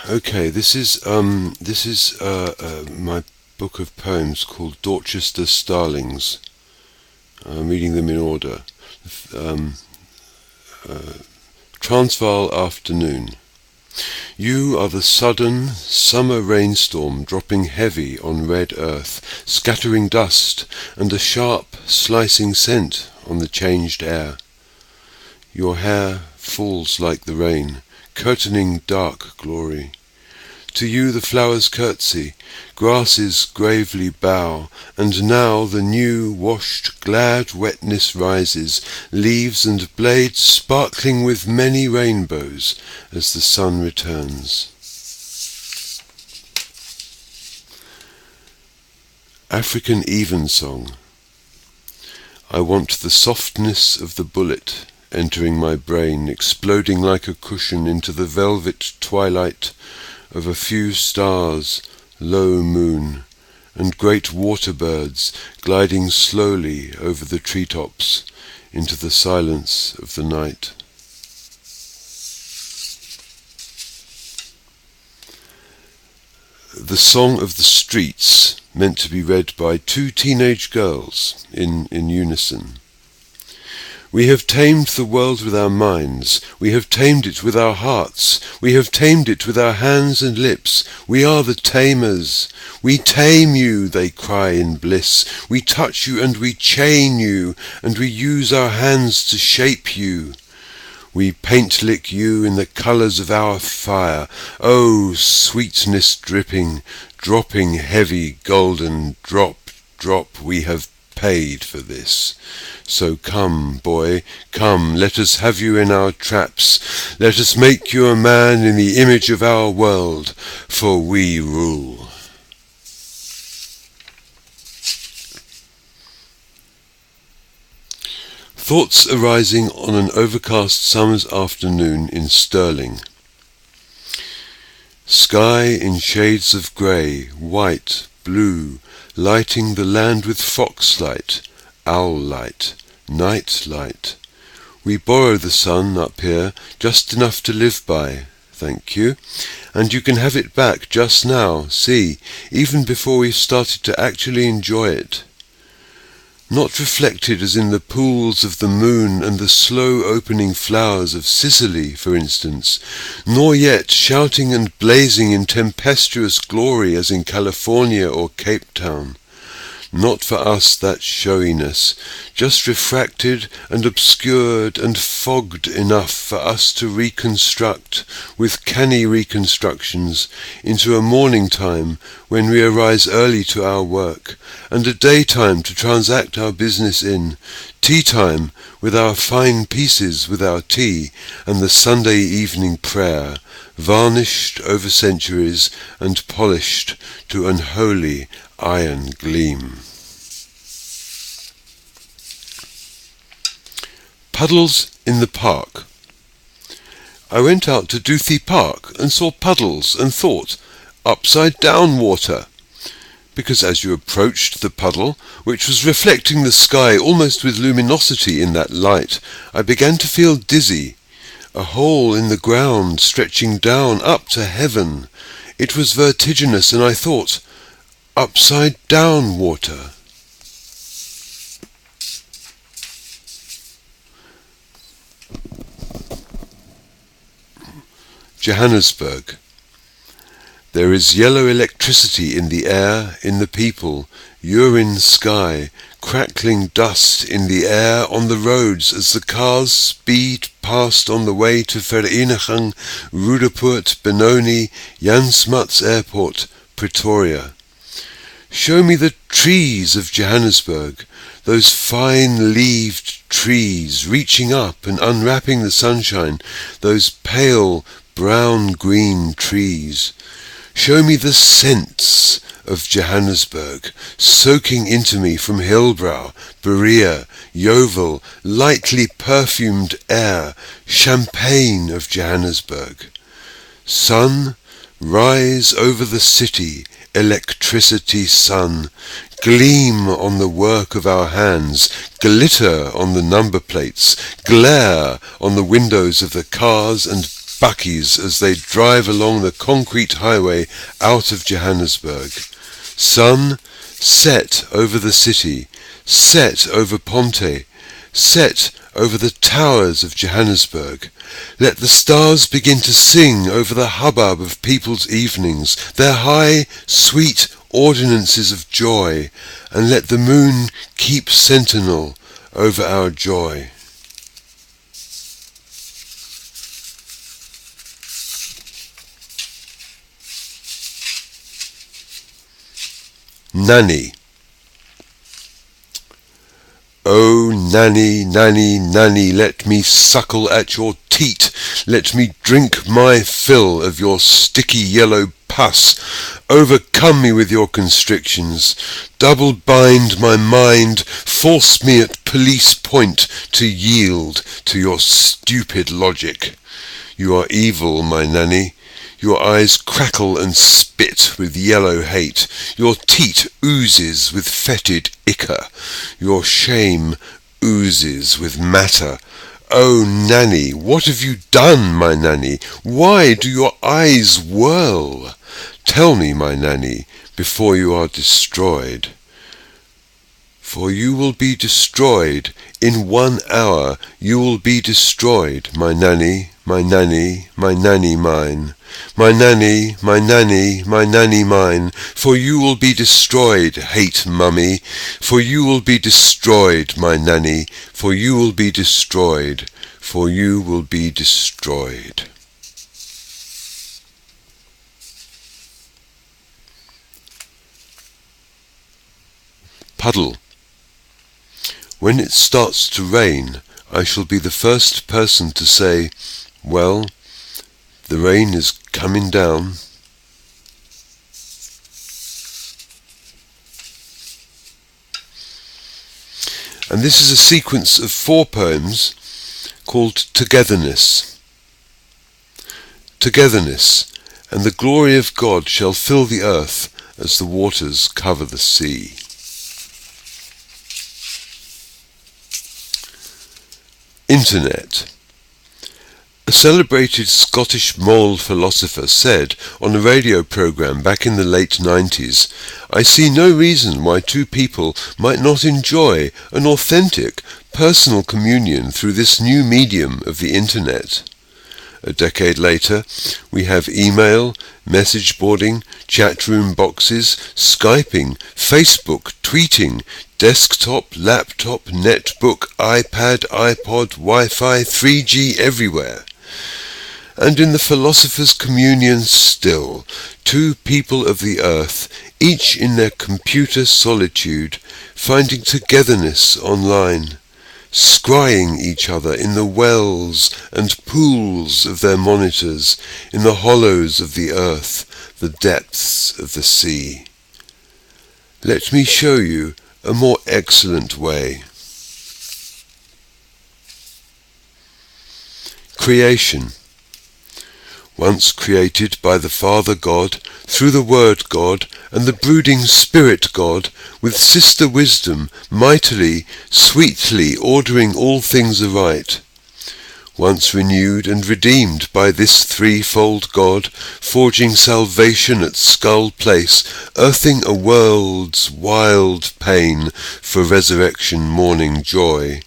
Okay, this is my book of poems called Dorchester Starlings. I'm reading them in order. Um, Transvaal afternoon. You are the sudden summer rainstorm dropping heavy on red earth, scattering dust and a sharp slicing scent on the changed air. Your hair falls like the rain, curtaining dark glory. To you the flowers curtsy, grasses gravely bow, and now the new washed glad wetness rises, leaves and blades sparkling with many rainbows as the sun returns. African Evensong. I want the softness of the bullet entering my brain, exploding like a cushion into the velvet twilight of a few stars, low moon, and great water birds gliding slowly over the treetops into the silence of the night. The Song of the Streets, meant to be read by two teenage girls in unison. We have tamed the world with our minds, we have tamed it with our hearts, we have tamed it with our hands and lips, we are the tamers. We tame you, they cry in bliss, we touch you and we chain you, and we use our hands to shape you. We paint-lick you in the colours of our fire, oh, sweetness dripping, dropping heavy golden drop, drop, we have paid for this. So come, boy, come, let us have you in our traps, let us make you a man in the image of our world, for we rule. Thoughts arising on an overcast summer's afternoon in Stirling. Sky in shades of grey, white, blue, lighting the land with foxlight, owl light, night light. We borrow the sun up here, just enough to live by, thank you, and you can have it back just now, see, even before we've started to actually enjoy it. Not reflected as in the pools of the moon and the slow opening flowers of Sicily, for instance, nor yet shouting and blazing in tempestuous glory as in California or Cape Town. Not for us that showiness, just refracted and obscured and fogged enough for us to reconstruct, with canny reconstructions, into a morning time when we arise early to our work, and a daytime to transact our business in, tea time with our fine pieces with our tea, and the Sunday evening prayer, varnished over centuries and polished to unholy iron gleam. Puddles in the park. I went out to Doothy Park and saw puddles and thought, upside down water, because as you approached the puddle, which was reflecting the sky almost with luminosity in that light, I began to feel dizzy, a hole in the ground stretching down up to heaven. It was vertiginous, and I thought, upside down water. Johannesburg. There is yellow electricity in the air, in the people, urine sky, crackling dust in the air on the roads as the cars speed past on the way to Vereniging, Roodepoort, Benoni, Jan Smuts Airport, Pretoria. Show me the trees of Johannesburg, those fine-leaved trees reaching up and unwrapping the sunshine, those pale brown-green trees. Show me the scents of Johannesburg, soaking into me from Hillbrow, Berea, Yeovil, lightly perfumed air, champagne of Johannesburg. Sun, rise over the city, electricity sun, gleam on the work of our hands, glitter on the number plates, glare on the windows of the cars and Buckies as they drive along the concrete highway out of Johannesburg. Sun, set over the city, set over Ponte, set over the towers of Johannesburg. Let the stars begin to sing over the hubbub of people's evenings, their high, sweet ordinances of joy, and let the moon keep sentinel over our joy. Nanny. Oh, Nanny, Nanny, Nanny, let me suckle at your teat, let me drink my fill of your sticky yellow pus, overcome me with your constrictions, double bind my mind, force me at police point to yield to your stupid logic. You are evil, my Nanny. Your eyes crackle and spit with yellow hate. Your teat oozes with fetid ichor. Your shame oozes with matter. Oh, Nanny, what have you done, my Nanny? Why do your eyes whirl? Tell me, my Nanny, before you are destroyed. For you will be destroyed. In 1 hour you will be destroyed, my Nanny, my Nanny, my Nanny mine. My Nanny, my Nanny, my Nanny mine, for you will be destroyed, hate mummy, for you will be destroyed, my Nanny, for you will be destroyed, for you will be destroyed. Puddle. When it starts to rain, I shall be the first person to say, well, the rain is coming down. And this is a sequence of 4 poems called Togetherness. Togetherness, and the glory of God shall fill the earth as the waters cover the sea. Internet. A celebrated Scottish moral philosopher said on a radio programme back in the late 90s, I see no reason why 2 people might not enjoy an authentic, personal communion through this new medium of the Internet. A decade later, we have email, message boarding, chat room boxes, Skyping, Facebook, tweeting, desktop, laptop, netbook, iPad, iPod, Wi-Fi, 3G everywhere. And in the philosopher's communion still, 2 people of the earth, each in their computer solitude, finding togetherness online, scrying each other in the wells and pools of their monitors, in the hollows of the earth, the depths of the sea. Let me show you a more excellent way. Creation. Once created by the Father God, through the Word God, and the brooding Spirit God, with sister wisdom, mightily, sweetly ordering all things aright. Once renewed and redeemed by this threefold God, forging salvation at Skull Place, earthing a world's wild pain for resurrection morning joy.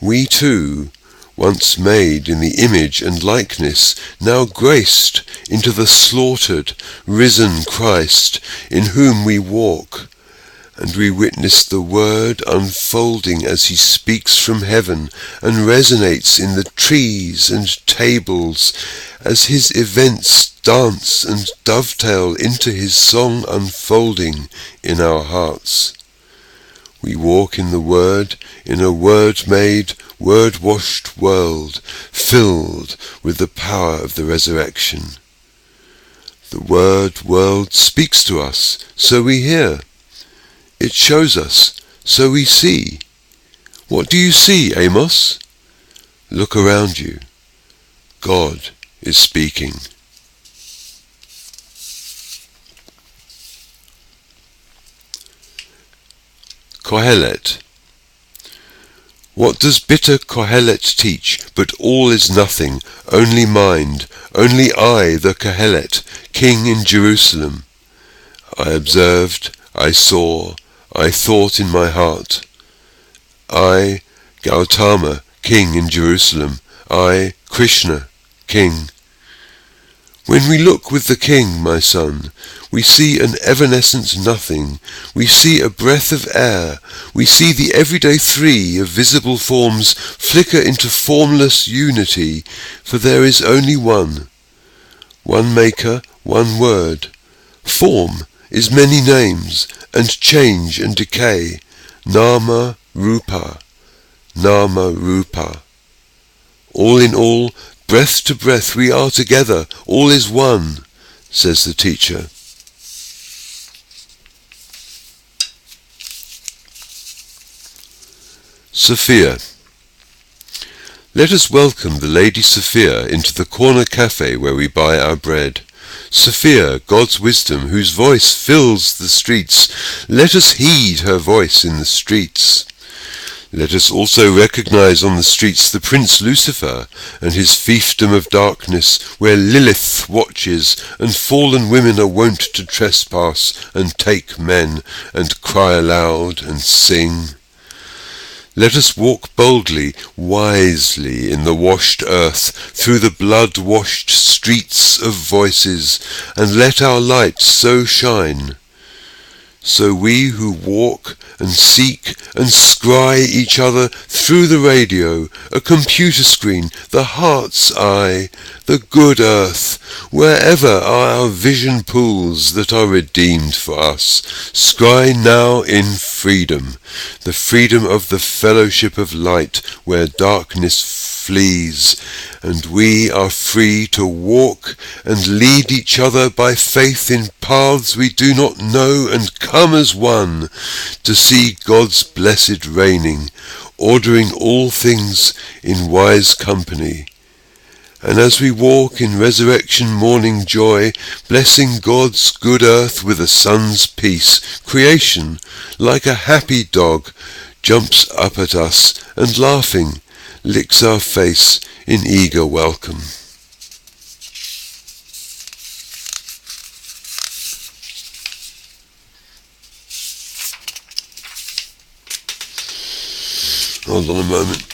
We too, once made in the image and likeness, now graced into the slaughtered, risen Christ, in whom we walk, and we witness the Word unfolding as he speaks from heaven and resonates in the trees and tables, as his events dance and dovetail into his song unfolding in our hearts. We walk in the Word, in a Word-made, Word-washed world, filled with the power of the resurrection. The Word world speaks to us, so we hear. It shows us, so we see. What do you see, Amos? Look around you. God is speaking. Kohelet. What does bitter Kohelet teach, but all is nothing, only mind, only I, the Kohelet, king in Jerusalem? I observed, I saw, I thought in my heart. I, Gautama, king in Jerusalem, I, Krishna, king. When we look with the king, my son, we see an evanescent nothing, we see a breath of air, we see the everyday three of visible forms flicker into formless unity, for there is only one maker, one word. Form is many names, and change and decay, Nama Rupa, Nama Rupa. All in all, breath to breath we are together, all is one, says the teacher. Sophia. Let us welcome the Lady Sophia into the corner cafe where we buy our bread. Sophia, God's wisdom, whose voice fills the streets, let us heed her voice in the streets. Let us also recognize on the streets the Prince Lucifer and his fiefdom of darkness, where Lilith watches, and fallen women are wont to trespass and take men, and cry aloud and sing. Let us walk boldly, wisely in the washed earth, through the blood-washed streets of voices, and let our light so shine. So we who walk and seek and scry each other through the radio, a computer screen, the heart's eye, the good earth, wherever are our vision pools that are redeemed for us, scry now in freedom, the freedom of the fellowship of light where darkness flees, and we are free to walk and lead each other by faith in paths we do not know, and come as one to see God's blessed reigning, ordering all things in wise company. And as we walk in resurrection morning joy, blessing God's good earth with a sun's peace, creation, like a happy dog, jumps up at us and laughing, licks our face in eager welcome. Hold on a moment.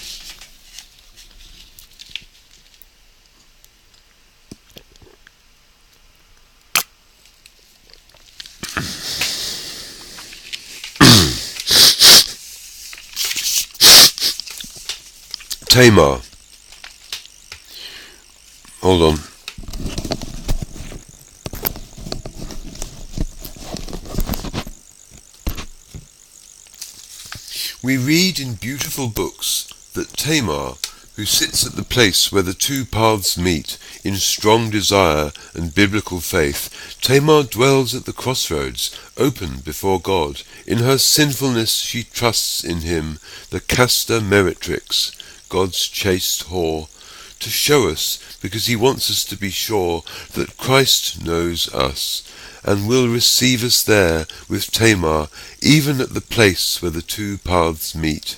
Tamar. Hold on. We read in beautiful books that Tamar, who sits at the place where the two paths meet, in strong desire and biblical faith, Tamar dwells at the crossroads, open before God. In her sinfulness she trusts in him, the Castor Meretrix, God's chaste whore, to show us, because he wants us to be sure that Christ knows us, and will receive us there with Tamar, even at the place where the two paths meet.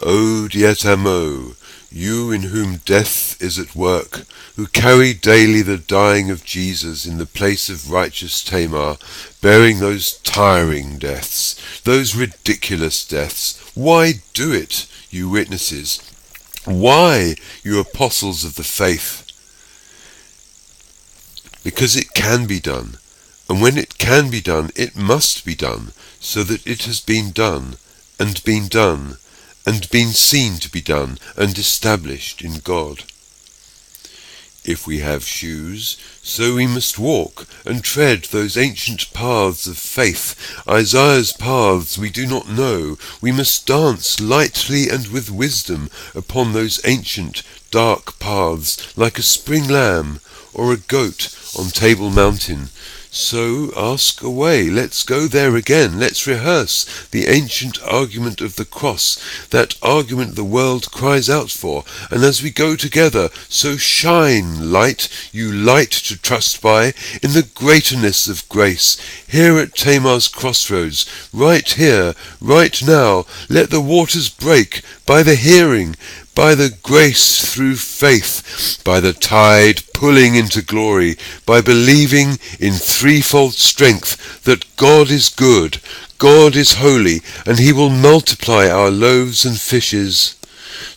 O Diatamo, you in whom death is at work, who carry daily the dying of Jesus in the place of righteous Tamar, bearing those tiring deaths, those ridiculous deaths, why do it, you witnesses? Why, you apostles of the faith? Because it can be done, and when it can be done, it must be done, so that it has been done, and been seen to be done, and established in God. If we have shoes, so we must walk, and tread those ancient paths of faith, Isaiah's paths we do not know. We must dance lightly and with wisdom upon those ancient dark paths, like a spring lamb, or a goat on Table Mountain, So ask away, let's go there again, let's rehearse the ancient argument of the cross, that argument the world cries out for, and as we go together, so shine, light, you light to trust by, in the greaterness of grace, here at Tamar's crossroads, right here, right now, let the waters break, by the hearing, by the grace through faith, by the tide pulling into glory, by believing in threefold strength that God is good, God is holy, and he will multiply our loaves and fishes.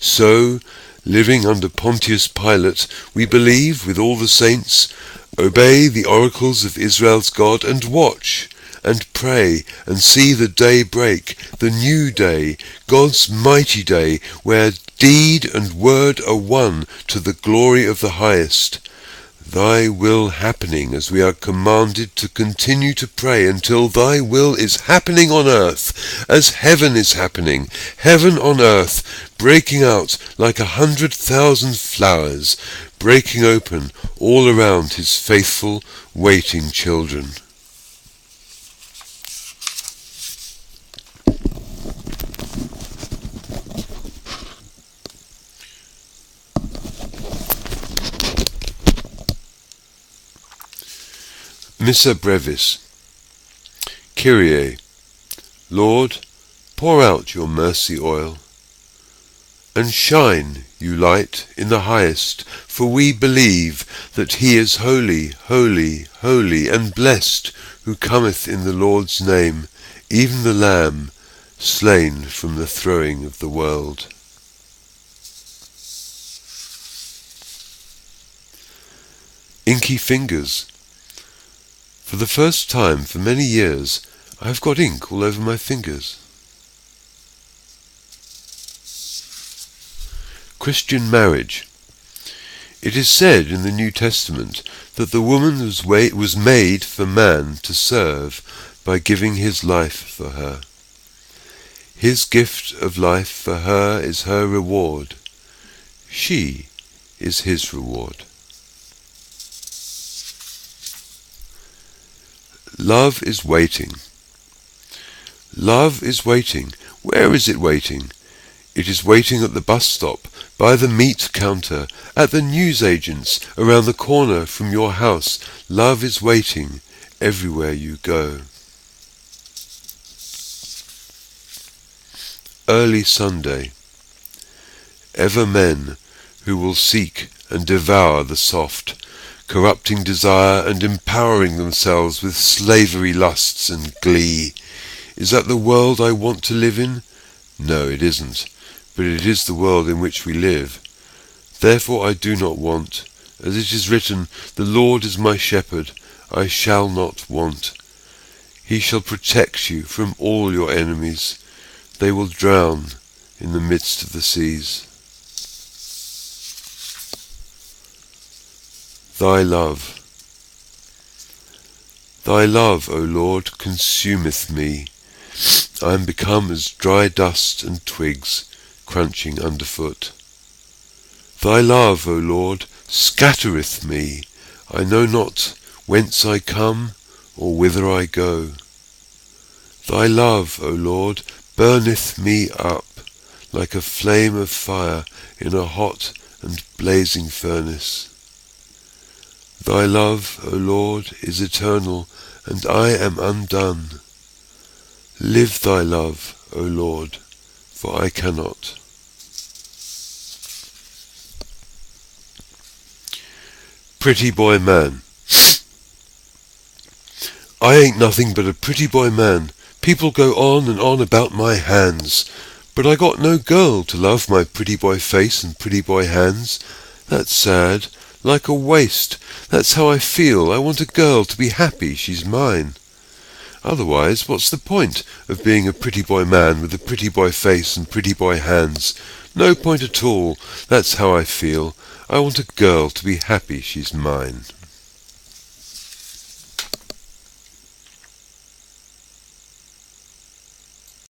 So, living under Pontius Pilate, we believe with all the saints, obey the oracles of Israel's God, and watch, and pray, and see the day break, the new day, God's mighty day, where deed and word are one to the glory of the highest. Thy will happening as we are commanded to continue to pray until thy will is happening on earth, as heaven is happening, heaven on earth, breaking out like 100,000 flowers, breaking open all around his faithful, waiting children. Missa brevis. Kyrie, Lord, pour out your mercy oil, and shine, you light, in the highest, for we believe that he is holy, holy, holy, and blessed who cometh in the Lord's name, even the Lamb, slain from the throwing of the world. Inky Fingers. For the first time for many years, I have got ink all over my fingers. Christian marriage. It is said in the New Testament that the woman was made for man to serve by giving his life for her. His gift of life for her is her reward. She is his reward. Love is waiting. Love is waiting. Where is it waiting? It is waiting at the bus stop, by the meat counter, at the newsagent's, around the corner from your house. Love is waiting everywhere you go. Early Sunday. Ever men who will seek and devour the soft, corrupting desire and empowering themselves with slavery lusts and glee. Is that the world I want to live in? No, it isn't, but it is the world in which we live. Therefore I do not want, as it is written, the Lord is my shepherd, I shall not want. He shall protect you from all your enemies. They will drown in the midst of the seas. Thy love. Thy love, O Lord, consumeth me. I am become as dry dust and twigs, crunching underfoot. Thy love, O Lord, scattereth me. I know not whence I come, or whither I go. Thy love, O Lord, burneth me up, like a flame of fire in a hot and blazing furnace. Thy love, O Lord, is eternal, and I am undone. Live thy love, O Lord, for I cannot. Pretty boy man. I ain't nothing but a pretty boy man. People go on and on about my hands, but I got no girl to love my pretty boy face and pretty boy hands. That's sad. Like a waste. That's how I feel. I want a girl to be happy she's mine. Otherwise, what's the point of being a pretty boy man with a pretty boy face and pretty boy hands? No point at all. That's how I feel. I want a girl to be happy she's mine.